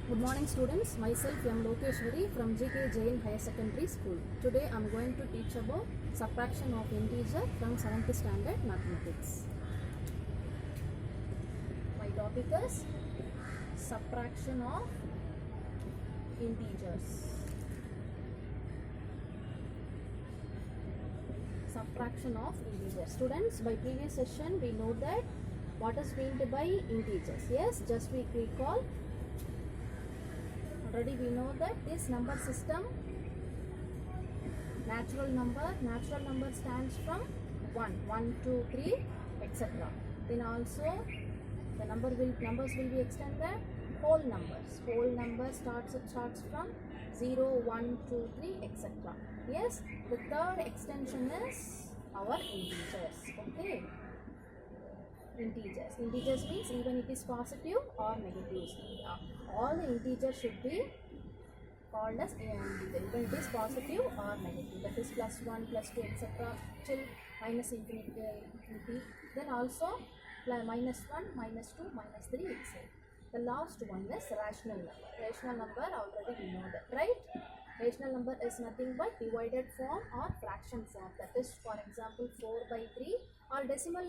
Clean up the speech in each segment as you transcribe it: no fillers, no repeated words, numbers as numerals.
Good morning students, myself M. Lokeshwari from GK Jain Higher Secondary School. Today I am going to teach about subtraction of integer from 7th standard mathematics. My topic is subtraction of integers. Subtraction of integers. Students, by previous session we know that what is meant by integers. Yes, just we recall. Already we know that this number system, natural number stands from 1, 2, 3, etc. Then also the numbers will be extended whole numbers. Whole number starts from 0, 1, 2, 3, etc. Yes, the third extension is our integers. Okay. Integers means even it is positive or negative. All the integers should be called as integer, even it is positive or negative. That is plus 1, plus 2, etc. till minus infinity. Then also minus 1, minus 2, minus 3, etc. The last one is rational number. Rational number already we know that, right? Rational number is nothing but divided form or fraction form. That is, for example, 4 by 3, or decimal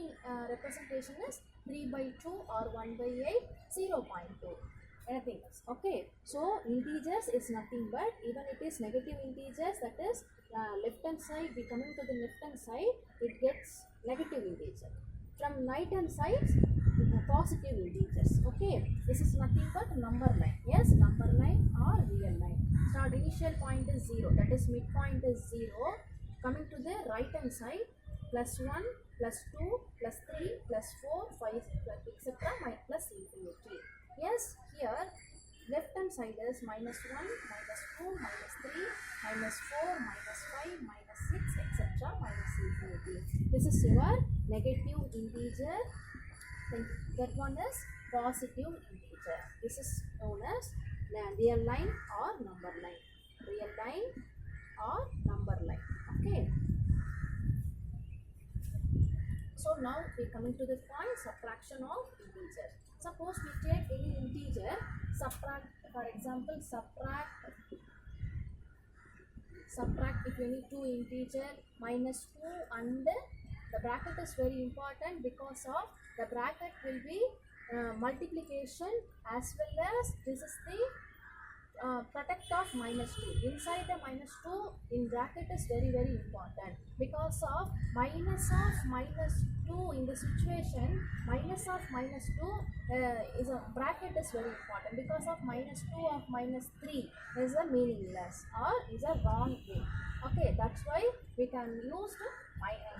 representation is 3 by 2 or 1 by 8, 0.2. Anything else. Okay. So integers is nothing but, even it is negative integers, that is left hand side, we coming to the left hand side, it gets negative integer. From right hand side, positive integers. Okay. This is nothing but number line. Yes, number line or real line. Start initial point is 0, that is midpoint is 0. Coming to the right hand side, plus 1, plus 2, plus 3, plus 4, 5, etc. plus infinity. Yes, here left hand side is minus 1, minus 2, minus 3, minus 4, minus 5, minus 6, etc. minus infinity. This is your negative integer. Then that one is positive integer. This is known as real line or number line. Real line or number line. Okay. So now we are coming to the point, subtraction of integer. Suppose we take any integer, subtract, for example, subtract if you need two integer minus 2, and the bracket is very important because of the bracket will be multiplication as well as this is the product of minus 2. Inside the minus 2 in bracket is very important because of minus 2 in the situation. Minus of minus 2 is a bracket is very important because of minus 2 of minus 3 is a meaningless or is a wrong way. Okay, that's why we can use the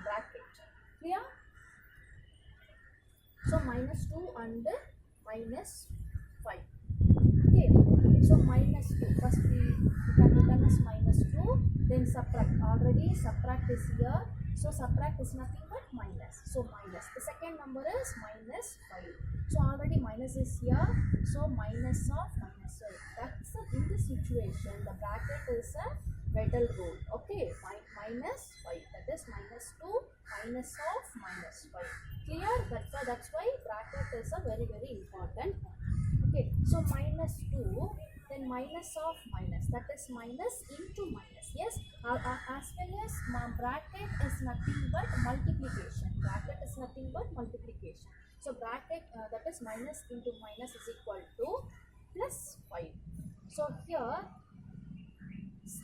bracket. Clear? So minus 2 and minus 5. Okay, so minus 2, first we can written as minus 2, then subtract. Already subtract is here, so subtract is nothing but minus, so minus. The second number is minus 5, so already minus is here, so minus of minus 5. That's in this situation the bracket is a Vedal rule. Okay, minus 5, that is minus 2, minus of minus 5. Clear? That's why bracket is a very important one. Okay, so minus 2, then minus of minus, that is minus into minus. Yes, as well as bracket is nothing but multiplication. Bracket is nothing but multiplication. So bracket that is minus into minus is equal to plus 5. So here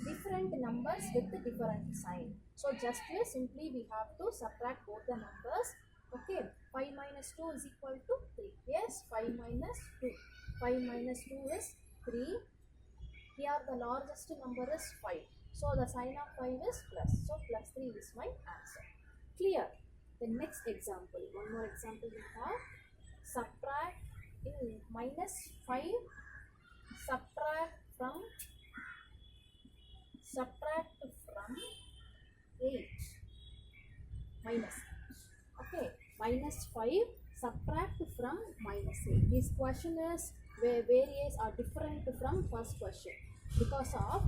different numbers with a different sign. So just here simply we have to subtract both the numbers. Okay, 5 minus 2 is equal to 3. Yes, 5 minus 2. 5 minus 2 is 3. Here the largest number is 5. So the sign of 5 is plus. So plus 3 is my answer. Clear? The next example, one more example we have. Subtract in minus 5. Subtract from 8. Minus. Okay, minus 5. Subtract from minus 8. This question is various are different from first question because of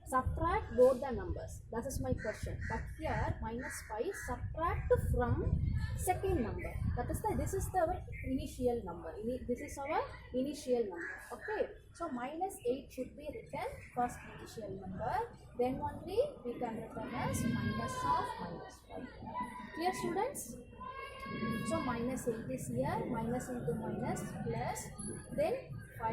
subtract both the numbers. That is my question. But here minus 5 subtract from second number. That is this is our initial number. This is our initial number. Okay. So minus 8 should be written first initial number. Then only we can written as minus of minus 5. Clear, students? So minus 8 is here, minus into minus plus, then 5,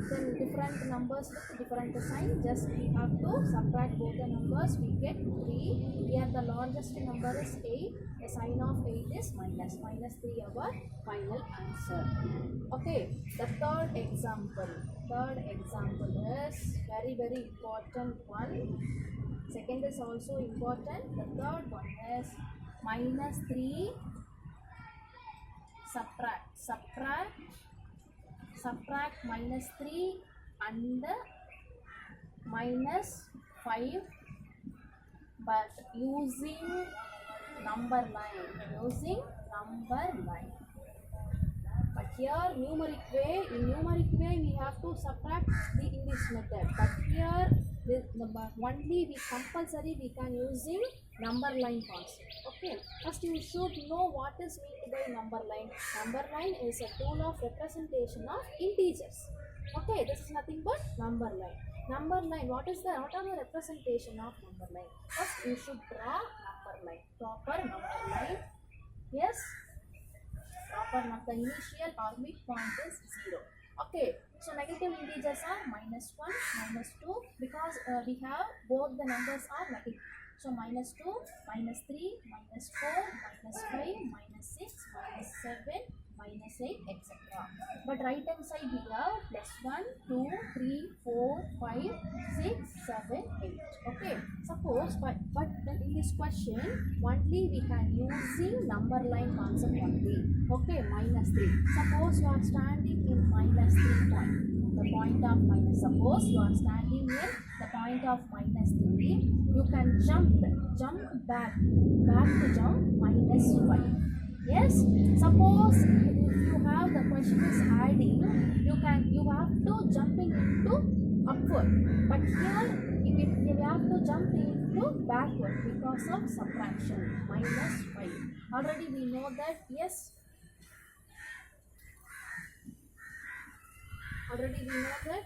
then different numbers with different sign, just we have to subtract both the numbers, we get 3, here the largest number is 8, the sign of 8 is minus 3 our final answer. Okay, the third example is very important one, second is also important, the third one is minus 3 subtract minus 3 and minus 5, but using number line, but here numeric way, in numeric way we have to subtract in this method, but here only we compulsory we can using number line concept. Okay, first you should know what is meant by number line. Number line is a tool of representation of integers. Okay, this is nothing but number line. What are the representation of number line? First you should draw number line, proper number line. Yes, proper number, the initial or mid point is 0. Okay, so negative integers are minus 1, minus 2, because we have both the numbers are negative. So minus 2, minus 3, minus 4, minus 5, minus 6, minus 7, minus 8, etc. But right hand side we have plus 1, 2, 3, 4, 5, 6, 7, 8. Okay, suppose, but then in this question only we can using number line concept only. Okay, minus 3. Suppose you are standing in minus 3 point. The point of minus. Suppose you are standing in the point of minus 3. You can jump back to jump minus 5. Yes. Suppose if you have the question is adding, you have to jumping into upward. But here you have to jump into backward because of subtraction minus 5. Already we know that. Yes. Already we know that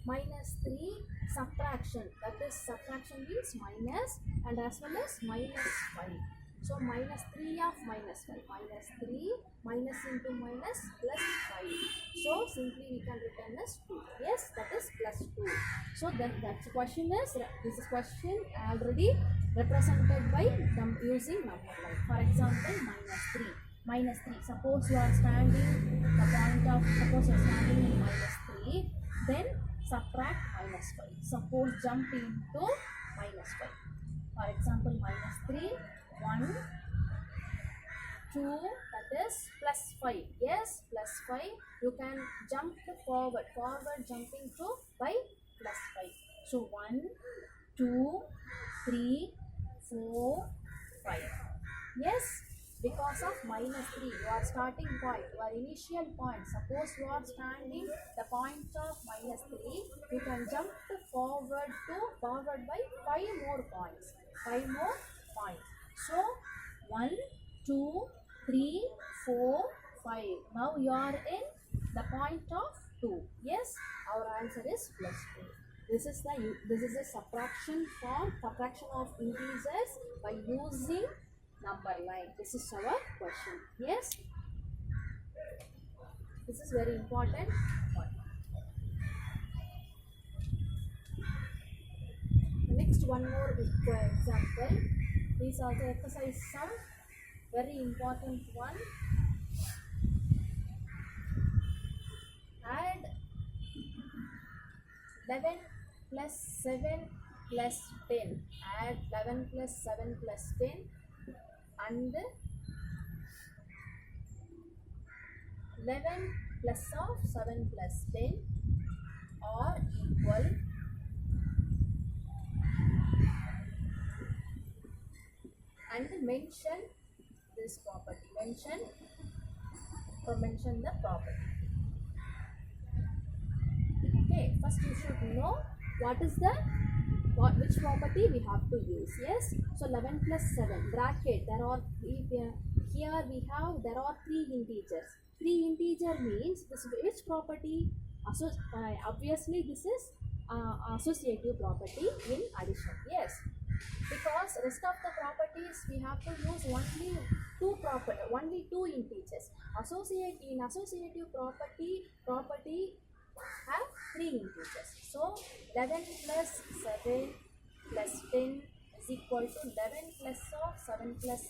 minus 3 subtraction, that is subtraction means minus and as well as minus 5. So minus 3 of minus 5, minus 3, minus into minus plus 5. So simply we can written as 2. Yes, that is plus 2. So then that question is, this question already represented by using number line. For example, minus 3. Suppose you are standing suppose you are standing in minus 3, then subtract minus 5. Suppose jump into minus 5. For example, minus 3, 1, 2, that is plus 5. Yes, plus 5. You can jump forward jumping to by plus 5. So 1, 2, 3, 4, 5. Yes. Because of minus 3, your starting point, your initial point. Suppose you are standing the point of minus 3, you can jump forward by 5 more points. So 1, 2, 3, 4, 5. Now you are in the point of 2. Yes, our answer is plus 2. This is a subtraction of integers by using number line. This is our question. Yes, this is very important one. Next, one more example. These are the exercise sum, very important one. Add 11 plus 7 plus 10. Add 11 plus 7 plus 10 and 11 plus of 7 plus 10 are equal and mention this property. Mention the property. Okay, first you should know what is the which property we have to use? Yes. So 11 plus 7 bracket. There are here we have there are three integers. Three integer means this which property? Obviously this is associative property in addition. Yes. Because rest of the properties we have to use only two integers. Associative property have three integers. So 11 plus 7 plus 10 is equal to 11 plus of 7 plus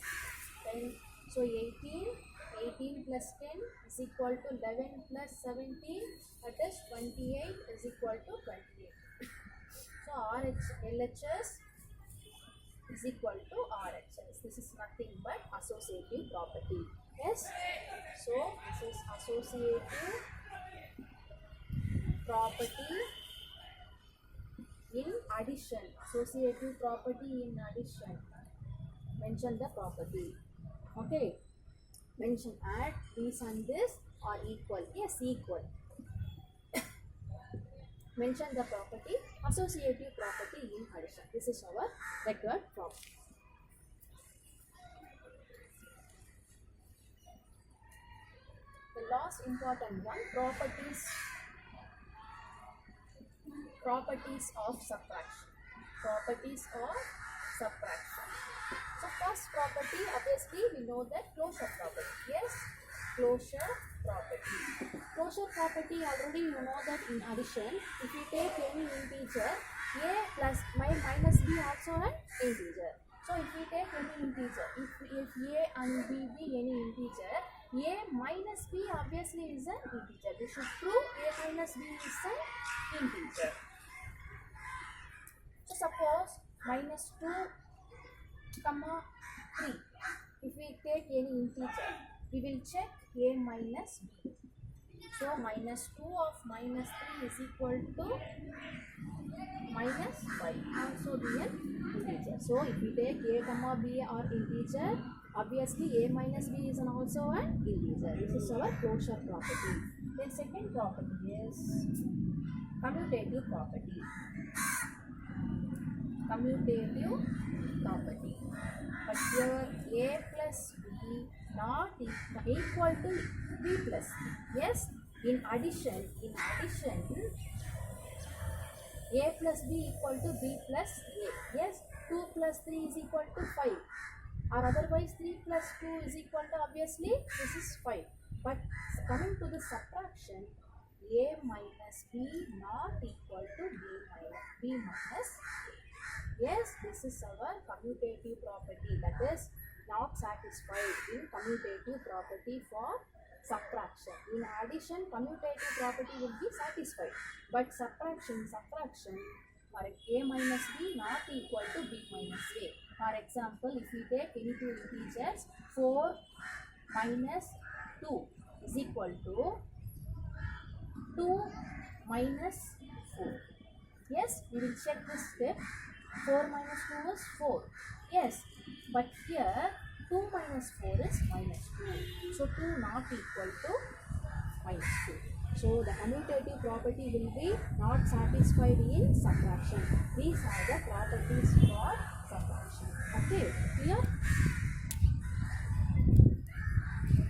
10. So 18 plus 10 is equal to 11 plus 17, that is 28 is equal to 28. So LHS is equal to RHS. This is nothing but associative property. Yes. So this is associative property in addition. Associative property in addition. Mention the property. Okay. Mention add this and this are equal. Yes, equal. Mention the property associative property in addition. This is our required property. The last important one, properties of subtraction. Properties of subtraction. So first property, obviously we know that closure property. Yes, closure property. Closure property, already you know that in addition, if you take any integer, a plus minus b also an integer. So if we take any integer, if a and b be any integer, a minus b obviously is an integer. We should prove a minus b is an integer. So suppose minus 2, 3. If we take any integer, we will check a minus b. So minus 2 of minus 3 is equal to minus 5. Also be an integer. So if we take a comma b are integer, obviously a minus b is also an integer. This is our closure property. Then second property is commutative property. Commutative property. But here a plus b not equal to b plus c. Yes, in addition, a plus b equal to b plus a. Yes, 2 plus 3 is equal to 5. Or otherwise 3 plus 2 is equal to, obviously this is 5. But coming to the subtraction, a minus b not equal to b minus a. Yes, this is our commutative property, that is not satisfied in commutative property for subtraction. In addition, commutative property will be satisfied, but subtraction for a minus b not equal to b minus a. For example, if we take any two integers, 4 minus 2 is equal to 2 minus 4. Yes, we will check this step. 4 minus 2 is 4. Yes, but here 2 minus 4 is minus 2. So 2 not equal to minus 2. So the commutative property will be not satisfied in subtraction. These are the properties for subtraction. Okay, clear?